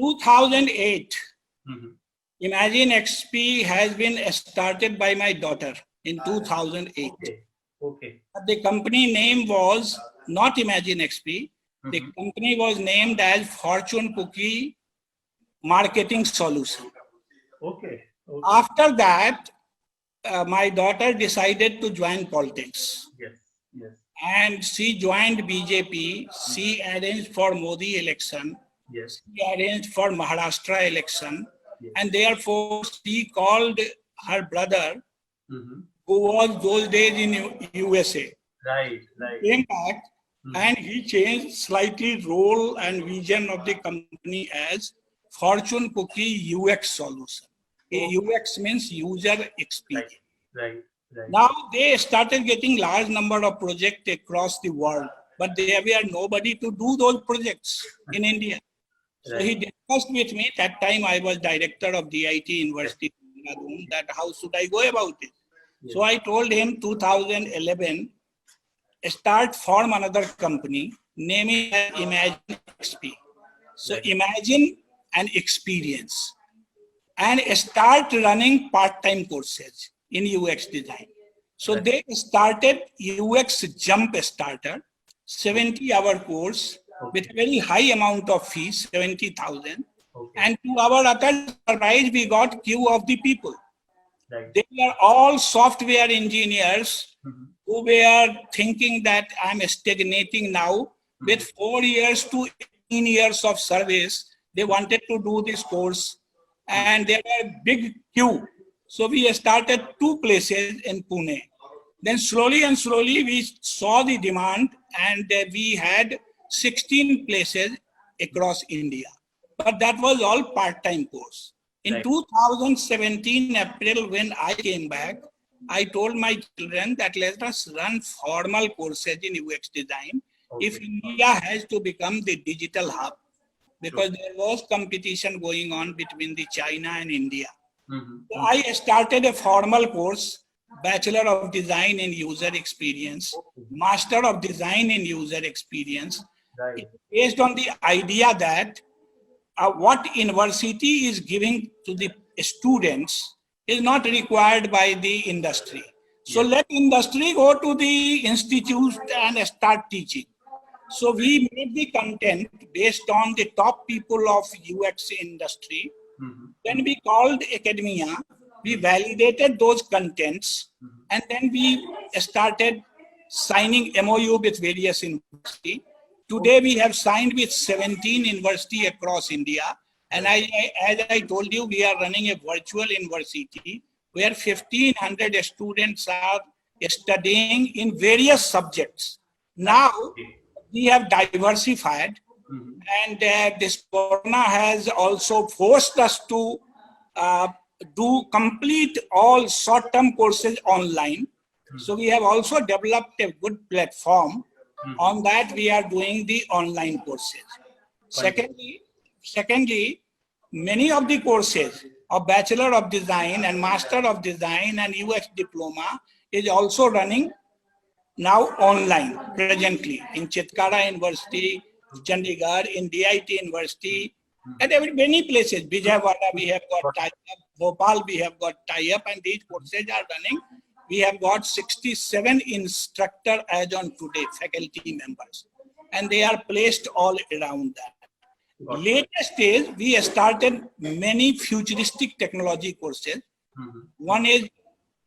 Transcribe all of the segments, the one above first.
2008, Mhm. Imagine XP has been started by my daughter in 2008. Okay. Okay. The company name was not Imagine XP. The Mhm. company was named as Fortune Cookie Marketing Solution. Okay. Okay. After that, my daughter decided to join politics. Yes. Yes. And she joined BJP. She arranged for Modi election. Yes. She arranged for Maharashtra election. Yes. And therefore, she called her brother, Mhm. who was those days in USA. Right. Right. Came back and he changed slightly role and vision of the company as Fortune Cookie UX Solution. UX means user experience. Right. Right. Now they started getting large number of projects across the world, but there were nobody to do those projects in India. So he discussed with me. That time I was director of DIT University in Dehradun, that how should I go about it. So I told him 2011, form another company, name it as Imagine XP. So imagine an experience and start running part-time courses in UX design. So they started UX Jump Starter, 70-hour course with a very high amount of fees, 70,000. And to our utter surprise, we got queue of the people. They were all software engineers who were thinking that I'm stagnating now. With 4 years to 18 years of service, they wanted to do this course, and there were big queue. So we started 2 places in Pune. Then slowly and slowly we saw the demand, and we had 16 places across India. But that was all part-time course. In 2017 April, when I came back, I told my children that let us run formal courses in UX design if India has to become the digital hub, because there was competition going on between the China and India. So I started a formal course, Bachelor of Design in User Experience, Master of Design in User Experience, based on the idea that what university is giving to the students is not required by the industry. So let industry go to the institute and start teaching. So we made the content based on the top people of UX industry. Then we called academia, we validated those contents, and then we started signing MOU with various universities. Today we have signed with 17 universities across India. And as I told you, we are running a virtual university where 1,500 students are studying in various subjects. Now we have diversified, and this corona has also forced us to do complete all short-term courses online. So we have also developed a good platform. On that we are doing the online courses. Secondly, many of the courses of Bachelor of Design and Master of Design and UX Diploma is also running now online presently in Chitkara University, Chandigarh, in DIT University, and many places. Vijayawada we have got tie-up, Bhopal we have got tie-up, and these courses are running. We have got 67 instructors as on today, faculty members, and they are placed all around that. Latest is we started many futuristic technology courses. One is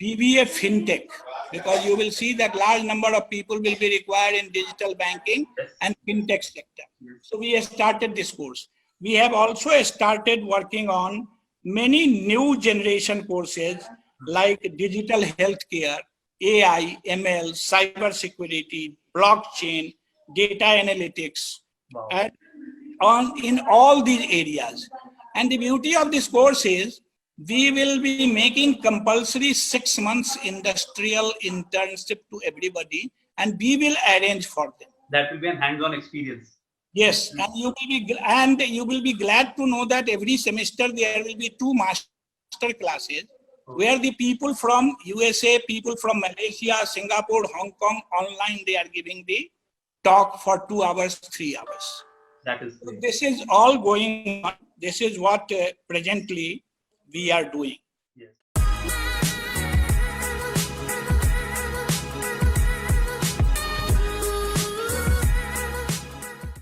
BBA FinTech, because you will see that large number of people will be required in digital banking and FinTech sector. So we have started this course. We have also started working on many new generation courses like digital healthcare, AI, ML, cyber security, blockchain, data analytics, and in all these areas. And the beauty of this course is we will be making compulsory 6 months industrial internship to everybody, and we will arrange for them. That will be a hands-on experience. Yes, and you will be glad to know that every semester there will be 2 master classes where the people from USA, people from Malaysia, Singapore, Hong Kong, online, they are giving the talk for 2 hours, 3 hours. That is So great. this is all going on. This is what presently we are doing.